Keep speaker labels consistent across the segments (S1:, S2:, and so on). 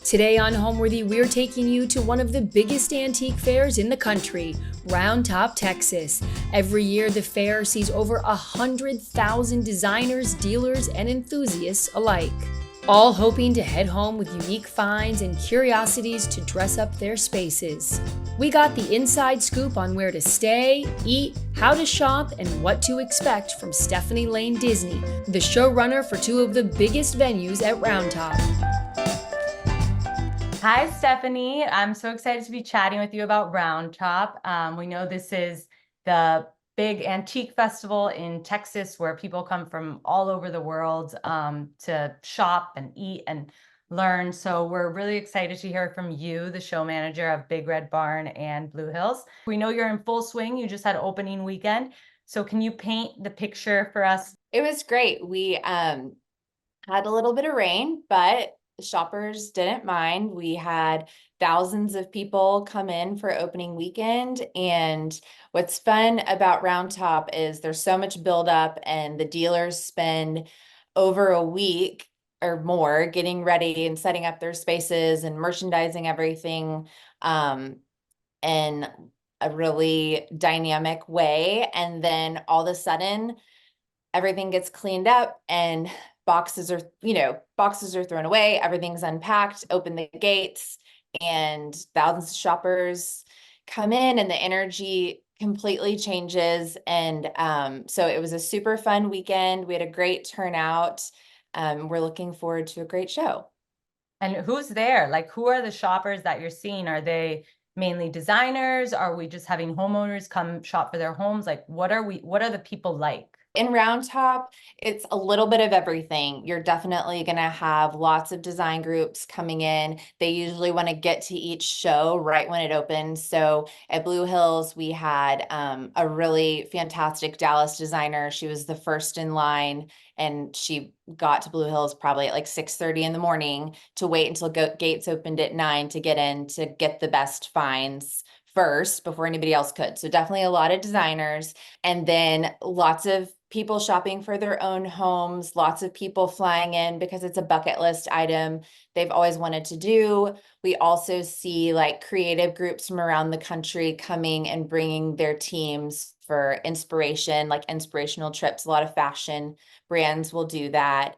S1: Today on Homeworthy, we're taking you to one of the biggest antique fairs in the country, Round Top, Texas. Every year, the fair sees over 100,000 designers, dealers, and enthusiasts alike, all hoping to head home with unique finds and curiosities to dress up their spaces. We got the inside scoop on where to stay, eat, how to shop, and what to expect from Stephanie Layne Disney, the showrunner for two of the biggest venues at Round Top.
S2: Hi, Stephanie. I'm so excited to be chatting with you about Round Top. We know this is the big antique festival in Texas where people come from all over the world to shop and eat and learn. So we're really excited to hear from you, the show manager of Big Red Barn and Blue Hills. We know you're in full swing. You just had opening weekend. So can you paint the picture for us?
S3: It was great. We had a little bit of rain, but shoppers didn't mind. We had thousands of people come in for opening weekend. And what's fun about Round Top is there's so much buildup, and the dealers spend over a week or more getting ready and setting up their spaces and merchandising everything in a really dynamic way. And then all of a sudden, everything gets cleaned up and boxes are thrown away, everything's unpacked, open the gates, and thousands of shoppers come in, and the energy completely changes. And so it was a super fun weekend. We had a great turnout. We're looking forward to a great show.
S2: And who's there? Like, who are the shoppers that you're seeing? Are they mainly designers? Are we just having homeowners come shop for their homes? Like, what are the people like?
S3: In Round Top, it's a little bit of everything. You're definitely going to have lots of design groups coming in. They usually want to get to each show right when it opens. So at Blue Hills, we had a really fantastic Dallas designer. She was the first in line, and she got to Blue Hills probably at like 6:30 in the morning to wait until gates opened at 9 to get in to get the best finds first before anybody else could. So definitely a lot of designers, and then lots of people shopping for their own homes, lots of people flying in because it's a bucket list item they've always wanted to do. We also see like creative groups from around the country coming and bringing their teams for inspiration, like inspirational trips. A lot of fashion brands will do that.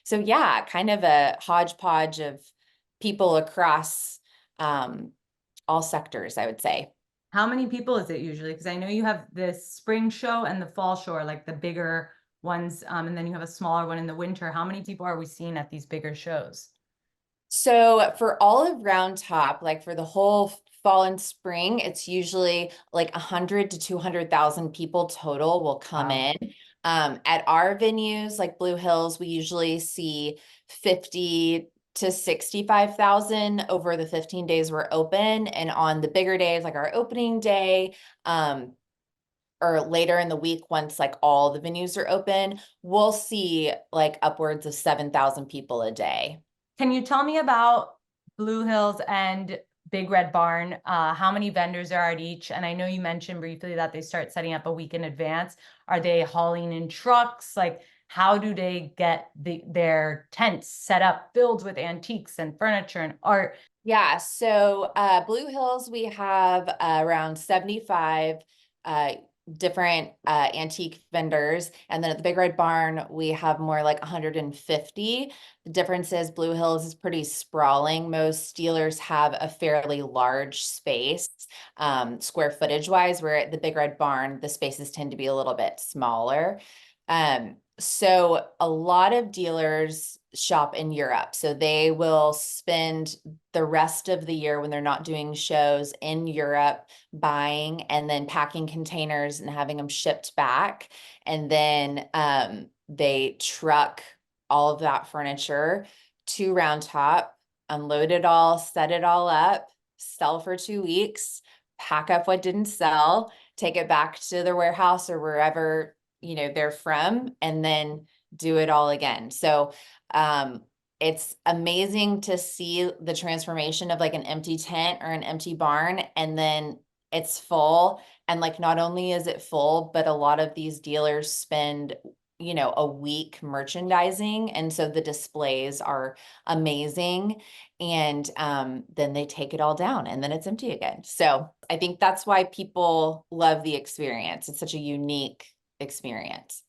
S3: So yeah, kind of a hodgepodge of people across all sectors, I would say.
S2: How many people is it usually? Because I know you have this spring show and the fall show are like the bigger ones, and then you have a smaller one in the winter. How many people are we seeing at these bigger shows?
S3: So for all of Round Top, like for the whole fall and spring, it's usually like 100 to 200,000 people total will come
S2: Wow.
S3: in. At our venues, like Blue Hills, we usually see 50 to 65,000 over the 15 days we're open. And on the bigger days, like our opening day, or later in the week, once like all the venues are open, we'll see like upwards of 7,000 people a day.
S2: Can you tell me about Blue Hills and Big Red Barn? How many vendors are at each? And I know you mentioned briefly that they start setting up a week in advance. Are they hauling in trucks? Like, how do they get their tents set up, filled with antiques and furniture and art?
S3: Yeah, so Blue Hills, we have around 75 different antique vendors. And then at the Big Red Barn, we have more like 150. The difference is Blue Hills is pretty sprawling. Most dealers have a fairly large space, square footage wise, where at the Big Red Barn, the spaces tend to be a little bit smaller. So a lot of dealers shop in Europe. So they will spend the rest of the year when they're not doing shows in Europe buying and then packing containers and having them shipped back. And then they truck all of that furniture to Round Top, unload it all, set it all up, sell for 2 weeks, pack up what didn't sell, take it back to their warehouse or wherever they're from, and then do it all again. So it's amazing to see the transformation of like an empty tent or an empty barn, and then it's full. And like not only is it full, but a lot of these dealers spend you know, a week merchandising. And so the displays are amazing. And then they take it all down and then it's empty again. So I think that's why people love the experience. It's such a unique experience.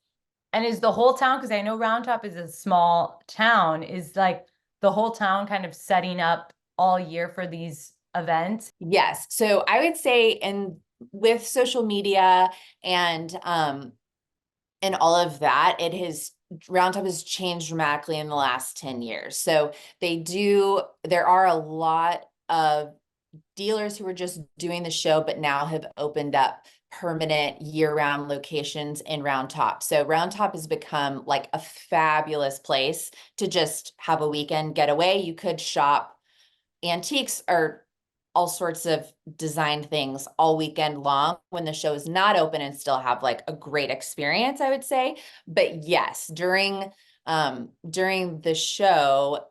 S2: And is the whole town, because I know Round Top is a small town, is like the whole town kind of setting up all year for these events?
S3: Yes. So I would say with social media and all of that, Round Top has changed dramatically in the last 10 years. So there are a lot of dealers who are just doing the show, but now have opened up permanent year-round locations in Round Top. So Round Top has become like a fabulous place to just have a weekend getaway. You could shop antiques or all sorts of design things all weekend long when the show is not open and still have like a great experience, I would say. But yes, during the show,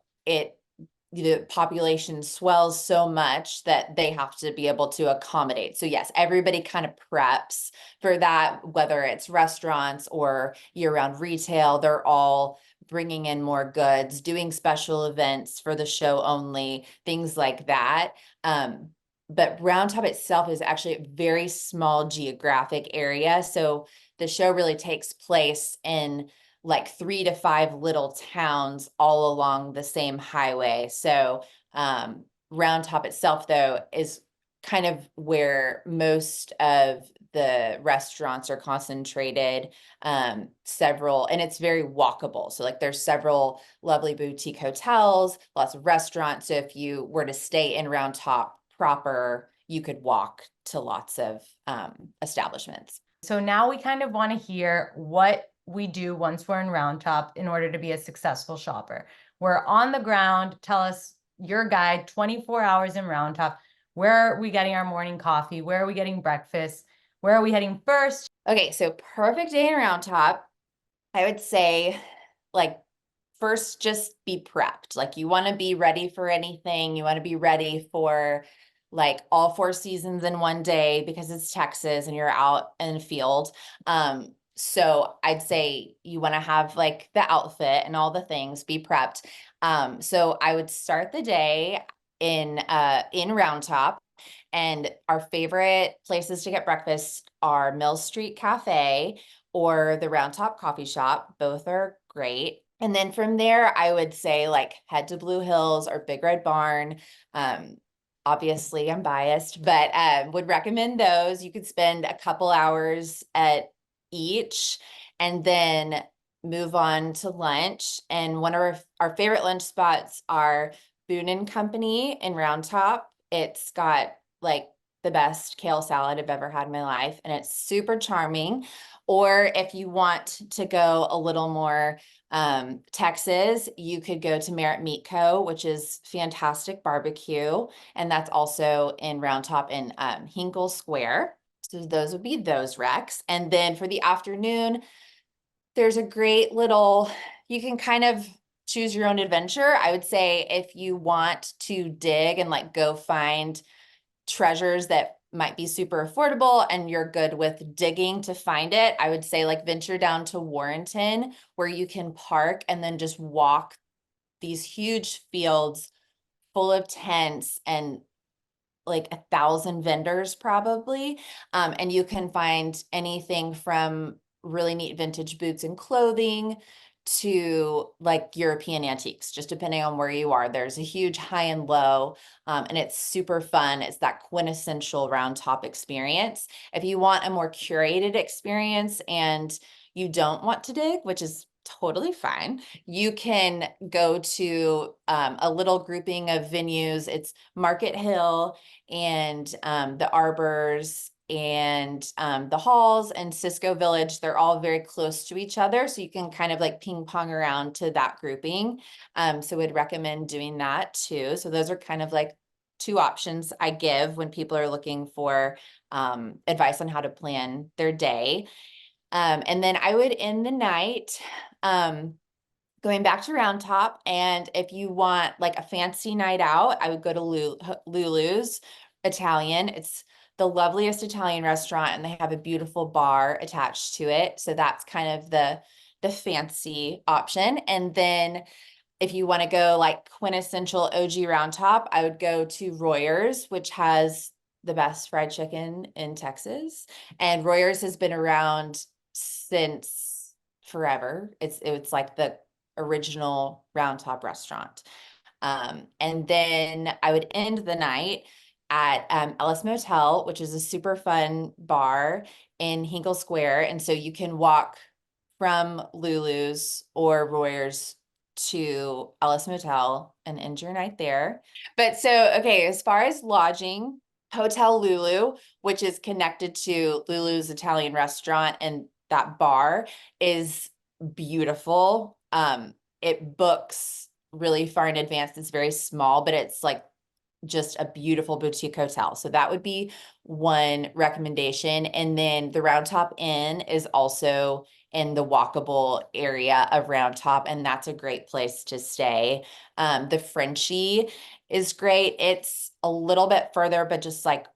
S3: the population swells so much that they have to be able to accommodate. So yes, everybody kind of preps for that, whether it's restaurants or year-round retail, they're all bringing in more goods, doing special events for the show only, things like that. But Round Top itself is actually a very small geographic area. So the show really takes place in like 3 to 5 little towns all along the same highway. So Round Top itself, though, is kind of where most of the restaurants are concentrated. And it's very walkable. So like there's several lovely boutique hotels, lots of restaurants. So if you were to stay in Round Top proper, you could walk to lots of establishments.
S2: So now we kind of want to hear what we do once we're in Round Top in order to be a successful shopper. We're on the ground. Tell us your guide, 24 hours in Round Top. Where are we getting our morning coffee? Where are we getting breakfast? Where are we heading first?
S3: Okay, so perfect day in Round Top. I would say, like, first, just be prepped. Like, you want to be ready for anything. You want to be ready for like all 4 seasons in one day because it's Texas and you're out in the field. So I'd say you want to have like the outfit and all the things, be prepped. So I would start the day in Round Top. And our favorite places to get breakfast are Mill Street Cafe or the Round Top Coffee Shop. Both are great. And then from there, I would say like head to Blue Hills or Big Red Barn. Obviously, I'm biased, but would recommend those. You could spend a couple hours at each and then move on to lunch. And one of our favorite lunch spots are Boone and Company in Round Top. It's got like the best kale salad I've ever had in my life, and it's super charming. Or if you want to go a little more Texas, you could go to Merritt Meat Co., which is fantastic barbecue, and that's also in Round Top in Hinkle Square. So those would be those recs. And then for the afternoon, there's a great little, you can kind of choose your own adventure. I would say if you want to dig and like go find treasures that might be super affordable and you're good with digging to find it, I would say like venture down to Warrenton where you can park and then just walk these huge fields full of tents and like 1,000 vendors probably. And you can find anything from really neat vintage boots and clothing to like European antiques, just depending on where you are. There's a huge high and low, and it's super fun. It's that quintessential Round Top experience. If you want a more curated experience and you don't want to dig, which is totally fine, you can go to a little grouping of venues. It's Market Hill and the Arbors and the Halls and Cisco Village. They're all very close to each other, so you can kind of like ping pong around to that grouping. So we'd recommend doing that too. So those are kind of like 2 options I give when people are looking for advice on how to plan their day. And then I would end the night going back to Round Top. And if you want like a fancy night out, I would go to Lulu's Italian. It's the loveliest Italian restaurant and they have a beautiful bar attached to it. So that's kind of the the fancy option. And then if you want to go like quintessential OG Round Top, I would go to Royers, which has the best fried chicken in Texas. And Royers has been around since forever. It's like the original Round Top restaurant. And then I would end the night at Ellis Motel, which is a super fun bar in Hinkle Square. And so you can walk from Lulu's or Royers to Ellis Motel and end your night there. But so, okay, as far as lodging, Hotel Lulu, which is connected to Lulu's Italian restaurant, and that bar is beautiful. It books really far in advance. It's very small, but it's like just a beautiful boutique hotel. So that would be one recommendation. And then the Round Top Inn is also in the walkable area of Round Top, and that's a great place to stay. The Frenchie is great. It's a little bit further, but just like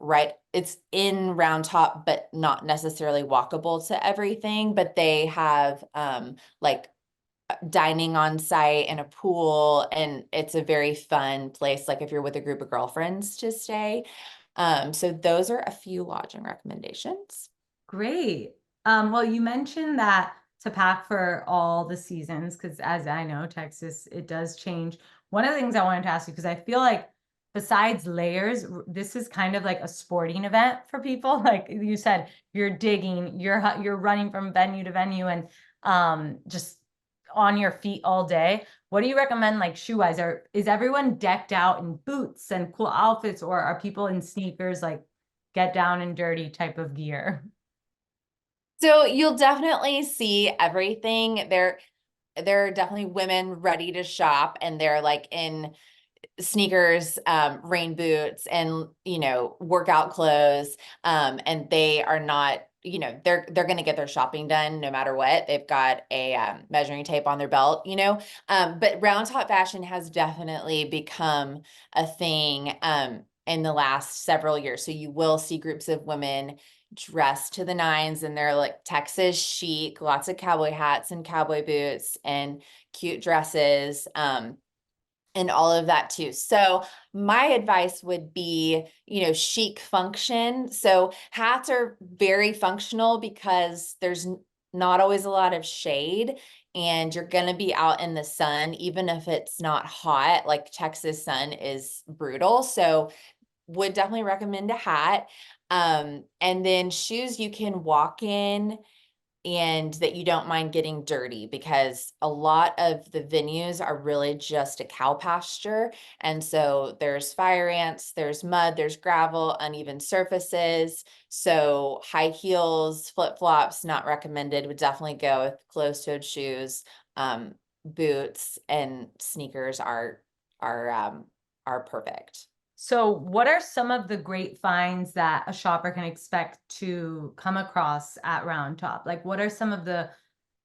S3: it's in Round Top, but not necessarily walkable to everything. But they have like dining on site and a pool, and it's a very fun place, like if you're with a group of girlfriends to stay. So those are a few lodging recommendations.
S2: Great. Well, you mentioned that to pack for all the seasons, because as I know, Texas, it does change. One of the things I wanted to ask you, because I feel like besides layers, this is kind of like a sporting event for people. Like you said, you're digging, you're running from venue to venue, and just on your feet all day. What do you recommend, like shoe-wise? Is everyone decked out in boots and cool outfits, or are people in sneakers, like get down and dirty type of gear?
S3: So you'll definitely see everything. There are definitely women ready to shop, and they're like in sneakers, rain boots, and workout clothes. And they are not, they're going to get their shopping done no matter what. They've got a measuring tape on their belt, but Round Top fashion has definitely become a thing in the last several years. So you will see groups of women dressed to the nines, and they're like Texas chic, lots of cowboy hats and cowboy boots and cute dresses. And all of that too. So my advice would be, chic function. So hats are very functional because there's not always a lot of shade, and you're going to be out in the sun, even if it's not hot. Like Texas sun is brutal. So would definitely recommend a hat. And then shoes you can walk in and that you don't mind getting dirty, because a lot of the venues are really just a cow pasture. And so there's fire ants, there's mud, there's gravel, uneven surfaces. So high heels, flip-flops, not recommended. Would definitely go with closed-toed shoes. Boots and sneakers are perfect.
S2: So what are some of the great finds that a shopper can expect to come across at Round Top? Like, what are some of the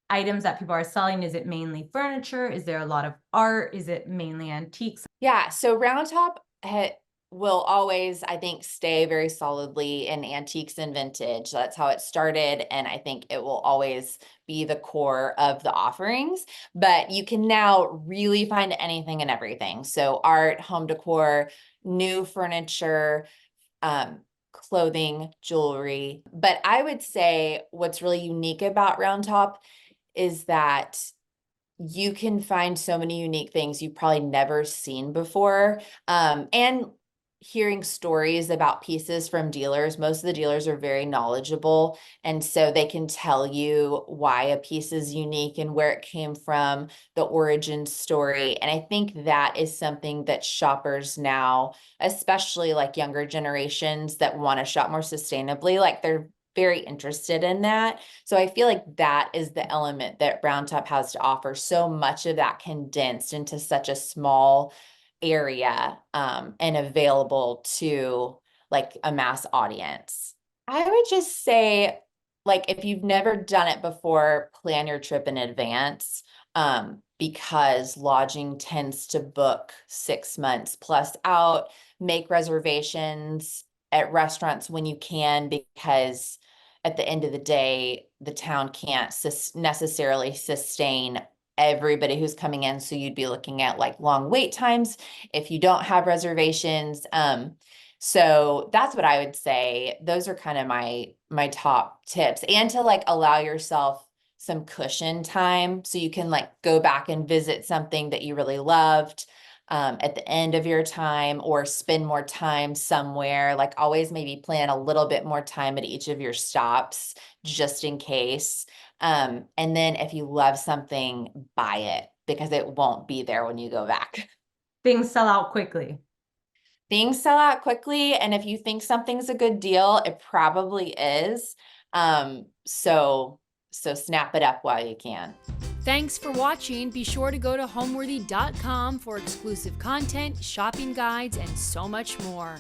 S2: items that people are selling? Is it mainly furniture? Is there a lot of art? Is it mainly antiques?
S3: Yeah, so Round Top will always, I think, stay very solidly in antiques and vintage. That's how it started, and I think it will always be the core of the offerings. But you can now really find anything and everything. So art, home decor, new furniture, clothing, jewelry. But I would say what's really unique about Round Top is that you can find so many unique things you've probably never seen before. And hearing stories about pieces from dealers, most of the dealers are very knowledgeable. And so they can tell you why a piece is unique and where it came from, the origin story. And I think that is something that shoppers now, especially like younger generations that want to shop more sustainably, like they're very interested in that. So I feel like that is the element that Round Top has to offer. So much of that condensed into such a small area, and available to like a mass audience. I would just say, like, if you've never done it before, plan your trip in advance, because lodging tends to book 6 months plus out. Make reservations at restaurants when you can, because at the end of the day, the town can't necessarily sustain everybody who's coming in. So you'd be looking at like long wait times if you don't have reservations. So that's what I would say. Those are kind of my top tips, and to like allow yourself some cushion time so you can like go back and visit something that you really loved at the end of your time, or spend more time somewhere. Like always maybe plan a little bit more time at each of your stops just in case. And then if you love something, buy it, because it won't be there when you go back.
S2: Things sell out quickly.
S3: Things sell out quickly, and if you think something's a good deal, it probably is. So snap it up while you can.
S1: Thanks for watching. Be sure to go to homeworthy.com for exclusive content, shopping guides, and so much more.